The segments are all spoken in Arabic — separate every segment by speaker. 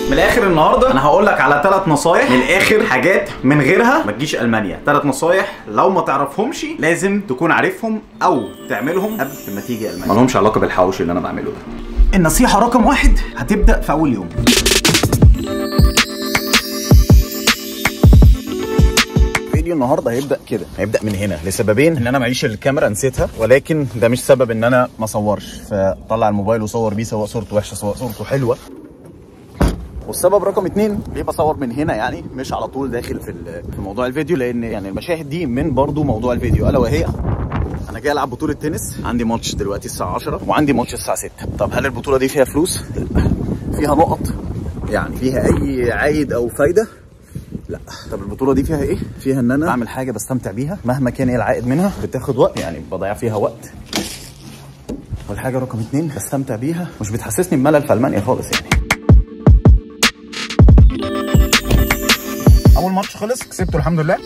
Speaker 1: من الاخر النهارده انا هقول لك على 3 نصايح، من الاخر حاجات من غيرها ما تجيش المانيا. 3 نصايح لو ما تعرفهمش لازم تكون عارفهم او تعملهم قبل ما تيجي المانيا، ما لهمش علاقه بالحوش اللي انا بعمله ده. النصيحه رقم 1 هتبدا في اول يوم. فيديو النهارده هيبدا كده، هيبدا من هنا لسببين. ان انا معيش الكاميرا نسيتها، ولكن ده مش سبب ان انا ما اصورش، فطلع الموبايل وصور بيه سواء صورته وحشه سواء صورته حلوه. والسبب رقم 2 ليه بصور من هنا، يعني مش على طول داخل في موضوع الفيديو، لان يعني المشاهد دي من برضو موضوع الفيديو، الا وهي انا جاي العب بطوله تنس. عندي ماتش دلوقتي الساعه 10 وعندي ماتش الساعه 6. طب هل البطوله دي فيها فلوس؟ لا. فيها نقط؟ يعني فيها اي عايد او فايده؟ لا. طب البطوله دي فيها ايه؟ فيها ان انا بعمل حاجه بستمتع بيها مهما كان ايه العائد منها، بتاخد وقت يعني بضيع فيها وقت. والحاجه رقم 2 بستمتع بيها، مش بتحسسني بملل في المانيا خالص. يعني اول ماتش خلص كسبته الحمد لله.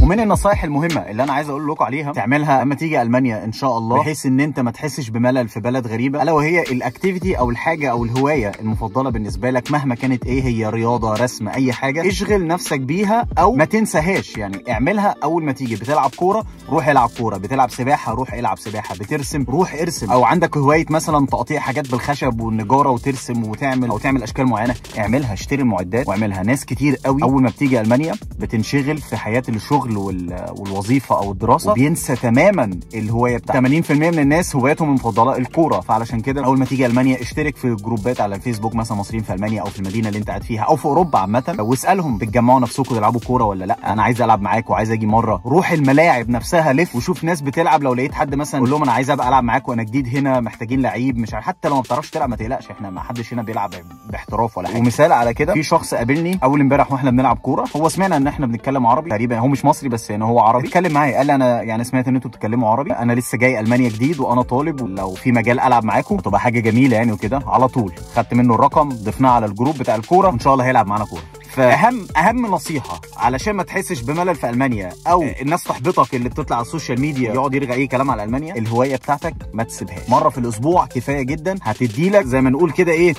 Speaker 1: ومن النصايح المهمه اللي انا عايز اقول لكم عليها تعملها لما تيجي المانيا ان شاء الله، بحيث ان انت ما تحسش بملل في بلد غريبه، الا وهي الاكتيفيتي او الحاجه او الهوايه المفضله بالنسبه لك مهما كانت ايه هي، رياضه، رسم، اي حاجه، اشغل نفسك بيها او ما تنساهاش. يعني اعملها اول ما تيجي. بتلعب كوره روح العب كوره، بتلعب سباحه روح العب سباحه، بترسم روح ارسم، او عندك هوايه مثلا تقطيع حاجات بالخشب والنجاره وترسم وتعمل او تعمل اشكال معينه، اعملها. اشتري المعدات واعملها. ناس كتير قوي اول ما بتيجي المانيا بتنشغل في حياه الشغل والوظيفه او الدراسه وبينسى تماما الهوايه بتاعته. 80% من الناس هوايتهم المفضله الكوره، فعلشان كده اول ما تيجي المانيا اشترك في جروبات على الفيسبوك مثلا مصريين في المانيا او في المدينه اللي انت قاعد فيها او في اوروبا عامه، واسالهم بتجمعوا نفسكم تلعبوا كوره ولا لا، انا عايز العب معاكم وعايز اجي مره. روح الملاعب نفسها لف وشوف ناس بتلعب. لو لقيت حد مثلا قول لهم انا عايز ابقى العب معاكم، انا جديد هنا محتاجين لعيب، مش عارف. حتى لو ما بتعرفش تلعب ما تقلقش، احنا ما حدش هنا بيلعب باحتراف ولا حاجه. ومثال على كده، في شخص قابلني اول امبارح واحنا بنلعب كوره، هو سمعنا ان احنا بنتكلم عربي تقريبا، هو مش مصري بس يعني هو عربي. اتكلم معايا قال لي انا يعني سمعت ان انتوا بتتكلموا عربي، انا لسه جاي المانيا جديد وانا طالب، ولو في مجال العب معاكم هتبقى حاجه جميله يعني وكده. على طول خدت منه الرقم، ضفناه على الجروب بتاع الكوره، وان شاء الله هيلعب معانا كوره. فاهم نصيحه علشان ما تحسش بملل في المانيا او الناس تحبطك اللي بتطلع على السوشيال ميديا يقعد يرغي اي كلام على المانيا، الهوايه بتاعتك ما تسيبهاش. مره في الاسبوع كفايه جدا، هتدي لك زي ما نقول كده ايه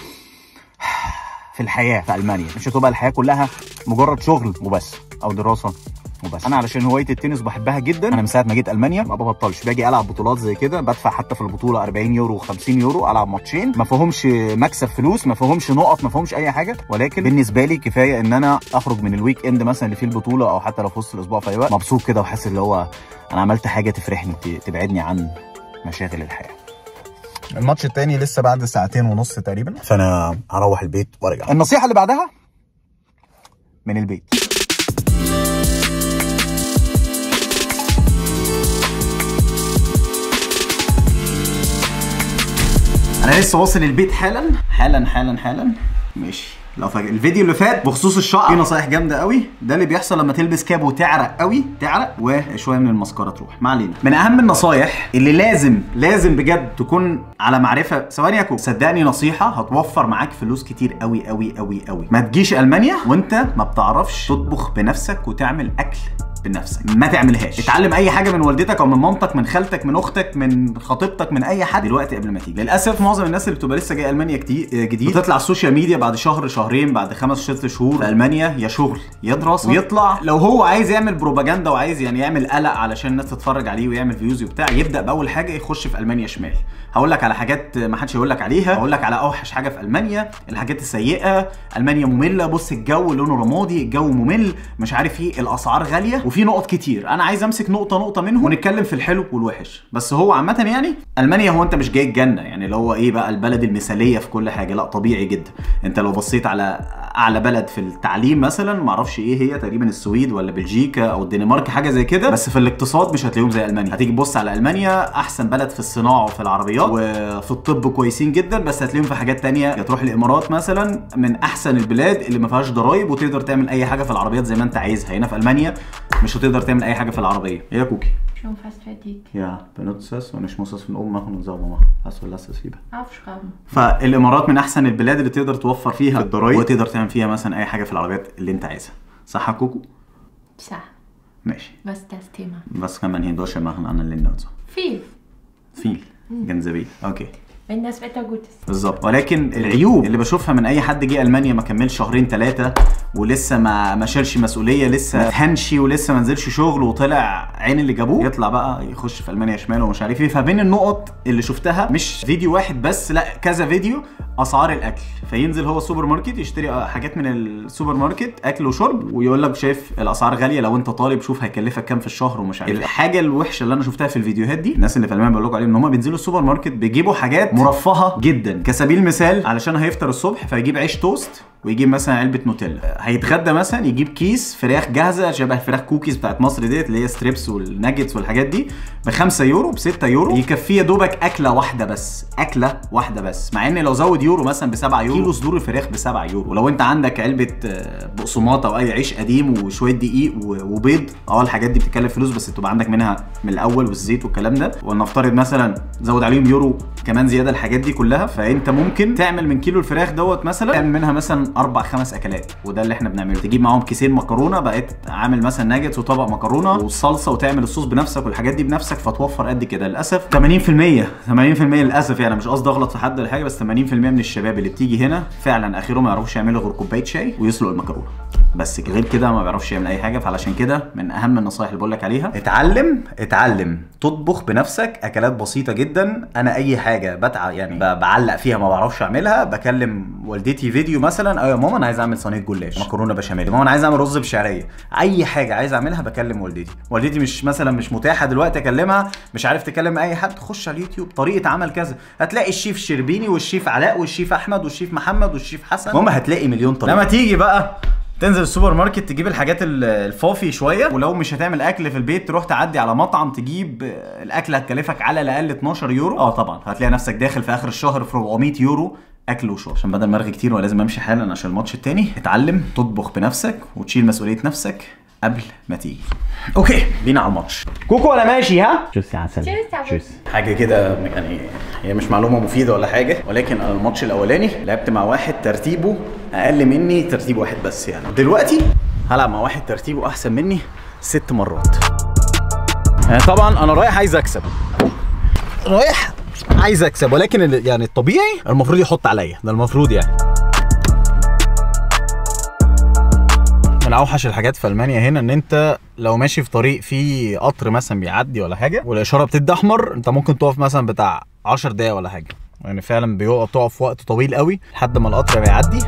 Speaker 1: في الحياه في المانيا. مش هتبقى الحياه كلها مجرد شغل وبس او دراسه وبس. انا علشان هوايه التنس بحبها جدا، انا من ساعه ما جيت المانيا ما ببطلش، باجي العب بطولات زي كده، بدفع حتى في البطوله 40 يورو و50 يورو، العب ماتشين ما فيهمش مكسب فلوس، ما فيهمش نقط، ما فيهمش اي حاجه، ولكن بالنسبه لي كفايه ان انا اخرج من الويك اند مثلا اللي فيه البطوله، او حتى لو في وسط الاسبوع في اي وقت، مبسوط كده وحاسس اللي هو انا عملت حاجه تفرحني تبعدني عن مشاغل الحياه. الماتش التاني لسه بعد 2.5 ساعة تقريبا، فانا هروح البيت وارجع. النصيحه اللي بعدها من البيت. انا لسه واصل البيت حالا ماشي. لو فاكر الفيديو اللي فات بخصوص الشعر، في نصايح جامده قوي. ده اللي بيحصل لما تلبس كاب وتعرق قوي، تعرق وشويه من المسكره تروح. ما علينا. من اهم النصايح اللي لازم بجد تكون على معرفه. ثواني يا كوكو، صدقني نصيحه هتوفر معاك فلوس كتير قوي قوي قوي قوي. ما تجيش المانيا وانت ما بتعرفش تطبخ بنفسك وتعمل اكل بنفسك، ما تعملهاش. اتعلم اي حاجه من والدتك او من مامتك، من خالتك، من اختك، من خطيبتك، من اي حد دلوقتي قبل ما تيجي. للاسف معظم الناس اللي بتبقى لسه جايه المانيا جديد بتطلع على السوشيال ميديا بعد شهر شهرين بعد 5-6 شهور في المانيا، يا شغل يا دراسه، ويطلع لو هو عايز يعمل بروباجندا وعايز يعني يعمل قلق علشان الناس تتفرج عليه ويعمل فيوز وبتاع، يبدا باول حاجه يخش في المانيا شمال. هقول لك على حاجات ما حدش هيقول لك عليها، هقول لك على اوحش حاجه في المانيا، الحاجات السيئه. المانيا ممله، بص الجو لونه رمادي، الجو ممل، مش عارف ايه، الاسعار غاليه، وفي نقط كتير. انا عايز امسك نقطه منهم ونتكلم في الحلو والوحش. بس هو عامه يعني المانيا هو انت مش جاي الجنه يعني اللي هو ايه بقى البلد المثاليه في كل حاجه، لا طبيعي جدا. انت لو بصيت على اعلى بلد في التعليم مثلا، ما اعرفش ايه هي، تقريبا السويد ولا بلجيكا او الدنمارك حاجه زي كده، بس في الاقتصاد مش هتلاقيهم زي المانيا. هتيجي تبص على المانيا احسن بلد في الصناعه وفي العربيات وفي الطب كويسين جدا، بس هتلاقيهم في حاجات تانية. يا تروح الامارات مثلا من احسن البلاد اللي ما فيهاش ضرايب وتقدر تعمل اي حاجه في العربيات زي ما انت عايزها. هنا في المانيا مش هتقدر تعمل اي حاجه في العربيه. يا كوكي
Speaker 2: Schon fast fertig.
Speaker 1: Ja, benutzt es und ich muss es von oben machen und sauber machen. Also lass es lieber.
Speaker 2: Aufschrauben.
Speaker 1: فالامارات من احسن البلاد اللي تقدر توفر فيها الضرايب وتقدر تعمل فيها مثلا اي حاجه في العربيات اللي انت عايزها. صح يا كوكو؟
Speaker 2: صح.
Speaker 1: ماشي.
Speaker 2: Was ist das Thema?
Speaker 1: Was kann man hier in Deutschland machen, anderen Ländern und so?
Speaker 2: Viel.
Speaker 1: Viel. جنزبيل. اوكي.
Speaker 2: wenn das Wetter gut ist.
Speaker 1: بالظبط. ولكن العيوب اللي بشوفها من اي حد جه المانيا ما كملش شهرين 3 ولسه ما شالش مسؤوليه، لسه ما اتهنشي ولسه ما نزلش شغل وطلع عين اللي جابوه، يطلع بقى يخش في المانيا شمال ومش عارف ايه. فبين النقط اللي شفتها مش فيديو واحد بس، لا كذا فيديو، اسعار الاكل. فينزل هو السوبر ماركت يشتري حاجات من السوبر ماركت، اكل وشرب، ويقول لك شايف الاسعار غاليه، لو انت طالب شوف هيكلفك كام في الشهر ومش عارف. الحاجه الوحشه اللي انا شفتها في الفيديوهات دي، الناس اللي في المانيا بقول لكم عليهم، ان هم بينزلوا السوبر ماركت بيجيبوا حاجات مرفهه جدا. كسبيل المثال علشان هيفطر الصبح فيجيب عيش توست ويجيب مثلا علبه نوتيلا. هيتغدى مثلا يجيب كيس فراخ جاهزه شبه الفراخ كوكيز بتاعت مصر ديت اللي هي ستريبس والناجتس والحاجات دي، ب5 يورو ب6 يورو، يكفيه دوبك اكله واحده بس، اكله واحده بس. مع ان لو زود يورو مثلا ب7 يورو، كيلو صدور الفراخ ب7 يورو. ولو انت عندك علبه بقسماط او اي عيش قديم وشويه دقيق وبيض، الحاجات دي بتتكلف فلوس بس تبقى عندك منها من الاول، والزيت والكلام ده. ولنفترض مثلا زود عليهم يورو كمان زياده الحاجات دي كلها، فانت ممكن تعمل من كيلو الفراخ دوت مثلا تعمل منها مثلا 4-5 اكلات. وده اللي احنا بنعمله. تجيب معاهم كيسين مكرونه، بقيت عامل مثلا ناجتس وطبق مكرونه والصلصه، وتعمل الصوص بنفسك والحاجات دي بنفسك، فتوفر قد كده. للاسف 80% للاسف، يعني مش قصدي اغلط في حد ولا حاجه، بس 80% من الشباب اللي بتيجي هنا فعلا اخرهم ما يعرفوش يعملوا غير كوبايه شاي ويسلقوا المكرونه بس، غير كده ما بيعرفش يعمل اي حاجه. فعلشان كده من اهم النصايح اللي بقول لك عليها، اتعلم تطبخ بنفسك اكلات بسيطه جدا. انا اي حاجه يعني بعلق فيها ما بعرفش اعملها، بكلم والدتي فيديو مثلا، ايوه يا ماما انا عايز اعمل صينيه جلاش، مكرونه بشاميل، ماما انا عايز اعمل رز بشعريه، اي حاجه عايز اعملها بكلم والدتي مش متاحه دلوقتي اكلمها، مش عارف تكلم اي حد، خش على اليوتيوب طريقه عمل كذا، هتلاقي الشيف شربيني والشيف علاء والشيف احمد والشيف محمد والشيف حسن، ماما هتلاقي مليون طريقه. لما تيجي بقى تنزل السوبر ماركت تجيب الحاجات الفافي شويه، ولو مش هتعمل اكل في البيت تروح تعدي على مطعم تجيب الاكل هتكلفك على الاقل 12 يورو. طبعا هتلاقي نفسك داخل في اخر الشهر في 400 يورو اكل وشرب. عشان بدل مرغي كتير ولازم امشي حالا عشان الماتش التاني، اتعلم تطبخ بنفسك وتشيل مسؤوليه نفسك قبل ما تيجي. اوكي بينا على الماتش. كوكو انا ماشي ها.
Speaker 3: تشوس يا عسل.
Speaker 2: تشوس.
Speaker 1: حاجه كده يعني هي مش معلومه مفيده ولا حاجه، ولكن انا الماتش الاولاني لعبت مع واحد ترتيبه اقل مني ترتيب واحد بس، يعني دلوقتي هلعب مع واحد ترتيبه احسن مني 6 مرات. يعني طبعا انا رايح عايز اكسب، ولكن يعني الطبيعي المفروض يحط عليا، ده المفروض يعني. من اوحش الحاجات في المانيا هنا ان انت لو ماشي في طريق فيه قطر مثلا بيعدي ولا حاجه والاشاره بتدي احمر، انت ممكن تقف مثلا بتاع 10 دقايق ولا حاجه، يعني فعلا بتقف وقت طويل قوي لحد ما القطر بيعدي.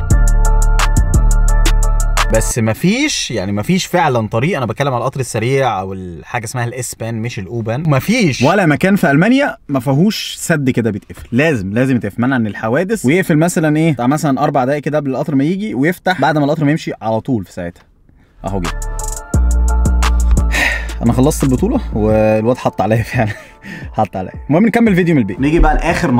Speaker 1: بس مفيش فعلا طريق، انا بتكلم على القطر السريع او الحاجه اسمها الاس بان مش الاوبان، مفيش ولا مكان في المانيا ما فيهوش سد كده بيتقفل، لازم يتقفل منع عن الحوادث، ويقفل مثلا بتاع مثلا 4 دقايق كده قبل القطر ما يجي، ويفتح بعد ما القطر ما يمشي على طول في ساعتها. اهو جه. انا خلصت البطوله والواد حط عليا فعلا حط عليا. المهم نكمل فيديو من البيت. نيجي بقى لاخر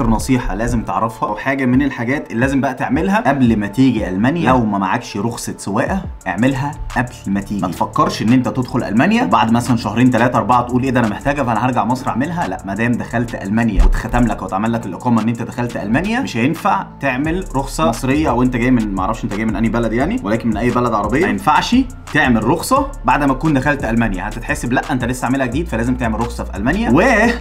Speaker 1: نصيحه لازم تعرفها، او حاجه من الحاجات اللي لازم بقى تعملها قبل ما تيجي المانيا. لو ما معكش رخصه سواقه اعملها قبل ما تيجي. ما تفكرش ان انت تدخل المانيا وبعد مثلا 2 3 4 تقول ايه ده انا محتاجه فانا هرجع مصر اعملها. لا، ما دام دخلت المانيا واتختم لك واتعمل لك الاقامه ان انت دخلت المانيا، مش هينفع تعمل رخصه مصريه او انت جاي من ما اعرفش انت جاي من انهي بلد يعني، ولكن من اي بلد عربيه ما ينفعش تعمل رخصه بعد ما تكون دخلت المانيا، هتتحسب لا انت لسه عاملها جديد، فلازم تعمل رخصه في المانيا.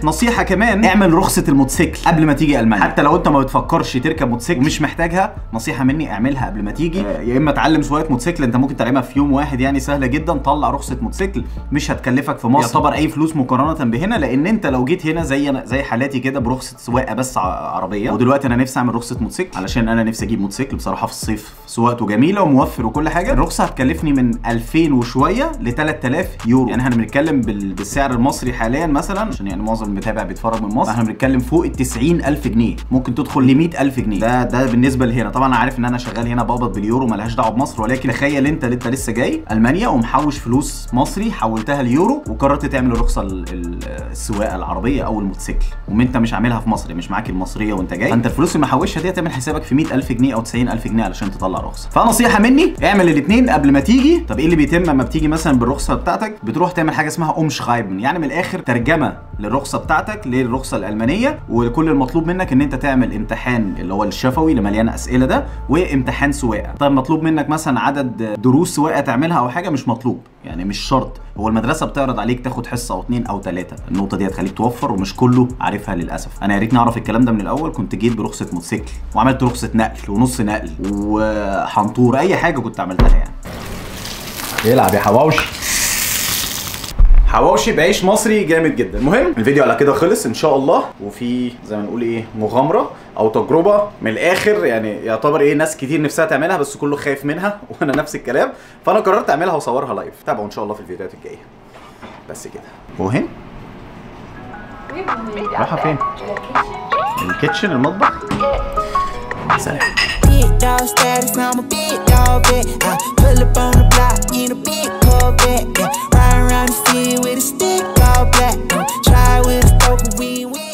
Speaker 1: ونصيحه كمان، اعمل رخصه الموتوسيكل قبل ما تيجي المانيا، حتى لو انت ما بتفكرش تركب موتوسيكل ومش محتاجها، نصيحه مني اعملها قبل ما تيجي. يا اما اتعلم سواقه موتوسيكل، انت ممكن تعلمها في يوم واحد يعني سهله جدا، طلع رخصه موتوسيكل مش هتكلفك في مصر يعتبر اي فلوس مقارنه بهنا، لان انت لو جيت هنا زي حالاتي كده برخصه سواقه بس عربيه، ودلوقتي انا نفسي اعمل رخصه موتوسيكل علشان انا نفسي اجيب موتوسيكل بصراحه في الصيف، سواقته جميله وموفر وكل حاجه. الرخصه هتكلفني من 2000 وشويه ل 3000 يورو، يعني احنا بنتكلم بالسعر المصري حاليا مثلا، عشان يعني معظم المتابع بيتفرج من مصر، احنا بنتكلم فوق ال 90000 جنيه، ممكن تدخل ل 100000 جنيه. ده بالنسبه لهنا. طبعا انا عارف ان انا شغال هنا بقبض باليورو مالهاش دعوه بمصر، ولكن تخيل انت لسه جاي المانيا ومحوش فلوس مصري حولتها ليورو وقررت تعمل الرخصه السواقه العربيه او الموتوسيكل، وانت مش عاملها في مصر، مش معاك المصريه وانت جاي، فانت الفلوس اللي محوشها دي هتعمل حسابك في 100000 جنيه او 90000 جنيه علشان تطلع رخصه. فنصيحه مني اعمل الاثنين قبل ما تيجي. طب ايه اللي بيتم لما بتيجي مثلا بالرخصه بتاعتك؟ بتروح تعمل حاجه اسمها شرايبن، يعني من الاخر ترجمه مقدمه للرخصه بتاعتك للرخصه الالمانيه، وكل المطلوب منك ان انت تعمل امتحان اللي هو الشفوي اللي مليان اسئله ده، وامتحان سواقه. طيب مطلوب منك مثلا عدد دروس سواقه تعملها او حاجه؟ مش مطلوب، يعني مش شرط. هو المدرسه بتعرض عليك تاخد حصه او 2 أو 3. النقطه دي هتخليك توفر، ومش كله عارفها للاسف. انا يا ريتني اعرف الكلام ده من الاول، كنت جيت برخصه موتوسيكل وعملت رخصه نقل ونص نقل وحنطور، اي حاجه كنت عملتها يعني. يلعب يا حواوشي. حواوشي بعيش مصري جامد جدا. المهم الفيديو على كده خلص ان شاء الله، وفي زي ما نقول ايه مغامره او تجربه من الاخر، يعني يعتبر ايه ناس كتير نفسها تعملها بس كله خايف منها وانا نفس الكلام، فانا قررت اعملها واصورها لايف. تابعوا ان شاء الله في الفيديوهات الجايه. بس كده. وهن رايحه فين؟ الكيتشن، المطبخ. سلام. Dog status, I'm a big dog vet. I pull up on the block in a big Corvette. Yeah, ride around the field with a stick all black. Try with a poker, we win.